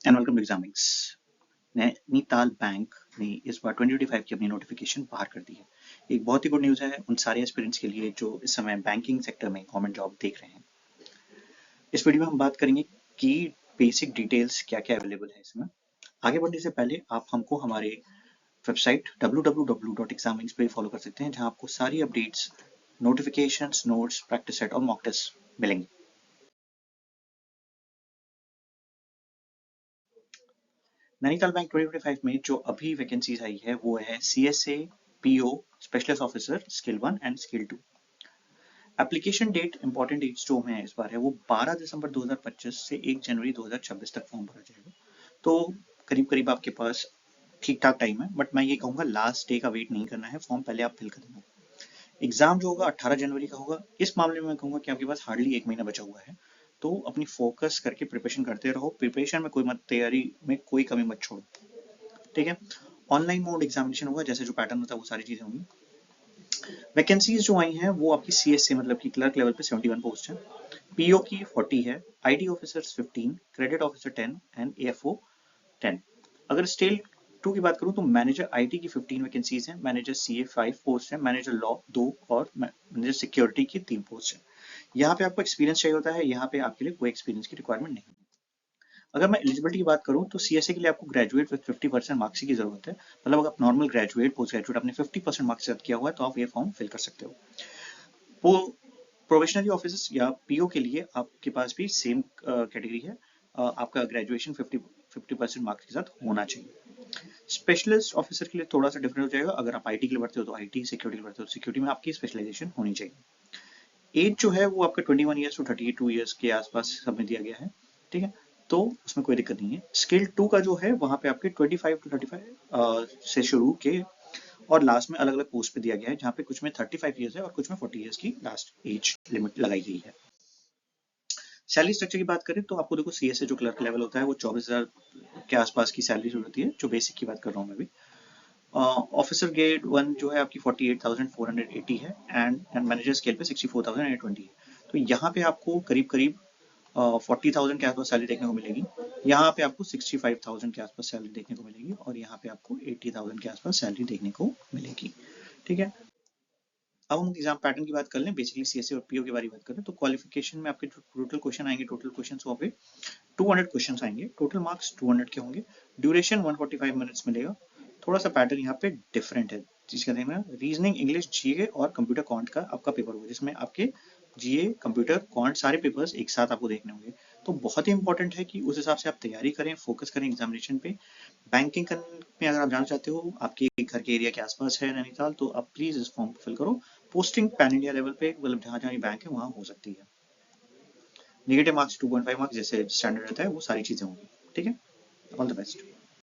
And welcome to examings. Nainital bank ने इस बार 2025 की अपनी नोटिफिकेशन बाहर कर दी है। एक बहुत ही गुड न्यूज़ है उन सारे एस्पिरेंट्स के लिए जो इस समय बैंकिंग सेक्टर में गवर्नमेंट जॉब देख रहे हैं। इस वीडियो में हम बात करेंगे कि बेसिक डिटेल्स क्या क्या अवेलेबल है इसमें। आगे बढ़ने से पहले आप हमको हमारे वेबसाइट www.examings पे फॉलो कर सकते हैं, जहां आपको सारी updates, notifications, notes, practice set और मॉक टेस्ट मिलेंगे। नैनीताल बैंक 2025 में जो अभी वैकेंसीज आई है वो है CSA, PO, specialist officer skill 1 and skill 2। Application date, important dates जो है इस बार है वो 12 दिसंबर 2025 से 1 जनवरी 2026 तक फॉर्म भरा जाएगा। तो करीब करीब आपके पास ठीक ठाक टाइम है, बट मैं ये कहूँगा लास्ट डे का वेट नहीं करना है, फॉर्म पहले आप फिल कर देना। एग्जाम जो होगा 18 जनवरी का होगा। इस मामले में मैं कहूँगा कि आपके पास हार्डली 1 महीना बचा हुआ है, तो अपनी फोकस करके प्रिपरेशन करते रहो। प्रिपरेशन में कोई मत, तैयारी में कोई कमी मत छोड़ो, ठीक है। ऑनलाइन मोड एग्जामिनेशन होगा, जैसे जो पैटर्न होता है वो सारी चीजें होंगी। वैकेंसीज जो आई हैं वो आपकी CSA मतलब कि क्लर्क लेवल पे 71 पोस्ट है, PO की 40 है, IT officers 15, credit officer 10 and AFO 10। अगर स्टेट 2 की बात करूं तो मैनेजर IT की 15 वैकेंसीज हैं, मैनेजर CA 5 पोस्ट है, मैनेजर लॉ 2 और मैनेजर सिक्योरिटी की 3 पोस्ट है। यहाँ पे आपको एक्सपीरियंस चाहिए होता है, यहाँ पे आपके लिए कोई एक्सपीरियंस की रिक्वायरमेंट नहीं। अगर मैं एलिजिबिलिटी की बात करूं तो CSA के लिए आपको ग्रेजुएट विद 50% मार्क्स की जरूरत है। मतलब अगर आप नॉर्मल ग्रेजुएट, पोस्ट ग्रेजुएट आपने 50% मार्क्स सेट किया हुआ है तो आप ये फॉर्म फिल कर सकते हो। वो प्रोबेशनरी ऑफिसर्स या PO के लिए आपके पास भी सेम कैटेगरी है, आपका ग्रेजुएशन 50% मार्क्स के साथ होना चाहिए। स्पेशलिस्ट ऑफिसर के लिए थोड़ा सा डिफरेंट हो जाएगा। अगर आप IT के लिए भरते हो तो IT, सिक्योरिटी के लिए भरते हो सिक्योरिटी में आपकी स्पेशलाइजेशन होनी चाहिए। एज जो है वो आपका 21 ईयर्स टू 32 ईयर्स के आसपास सबमिट दिया गया है, ठीक है। तो उसमें कोई दिक्कत नहीं है। स्किल 2 का जो है वहां पे आपके 25 टू 35 से शुरू के और लास्ट में अलग अलग पोस्ट पे दिया गया है, जहाँ पे कुछ में 35 ईयर्स है और कुछ में 40 ईयर्स की लास्ट एज लिमिट लगाई गई है। सैलरी स्ट्रक्चर की बात करें तो आपको देखो CSA जो क्लर्क लेवल होता है वो 24,000 के आसपास की सैलरी होती है, जो बेसिक की बात कर रहा हूँ मैं भी। ऑफिसर ग्रेड 1 जो है आपकी 48,480 है एंड मैनेजर स्केल पे 64,820 है। तो यहाँ पे आपको करीब करीब 40,000 के आसपास सैलरी देखने को मिलेगी। यहाँ पे आपको 65,000 के आसपास सैलरी देखने को मिलेगी और यहाँ पे आपको 80,000 के आसपास सैलरी देखने को मिलेगी, ठीक है। अब हम एग्जाम पैटर्न की बात कर लें, बेसिकली CSA और PO के बारे में बात करें तो क्वालिफिकेशन में आपके टोटल क्वेश्चन आएंगे, टोटल क्वेश्चन वहाँ पे 200 क्वेश्चन आएंगे, टोटल मार्क्स 200 के होंगे, ड्यूरेशन 145 मिनट्स मिलेगा। थोड़ा सा पैटर्न यहाँ पे डिफरेंट है, जिसका देखना रीजनिंग, इंग्लिश, GA और कंप्यूटर क्वांट का आपका पेपर होगा, जिसमें आपके GA, कंप्यूटर, क्वांट सारे पेपर्स एक साथ आपको देखने होंगे। तो बहुत ही इंपॉर्टेंट है कि उस हिसाब से आप तैयारी करें, फोकस करें एग्जामिनेशन पे। बैंकिंग में अगर आप जाना चाहते हो, आपके घर के एरिया के आसपास है नैनीताल, तो आप प्लीज इस फॉर्म को फिल करो। पोस्टिंग पैन इंडिया लेवल पे, मतलब जहां जहां बैंक है वहां हो सकती है। नेगेटिव मार्क्स 2.5 मार्क्स जैसे स्टैंडर्ड रहता है वो सारी चीजें होंगी, ठीक है। All the best.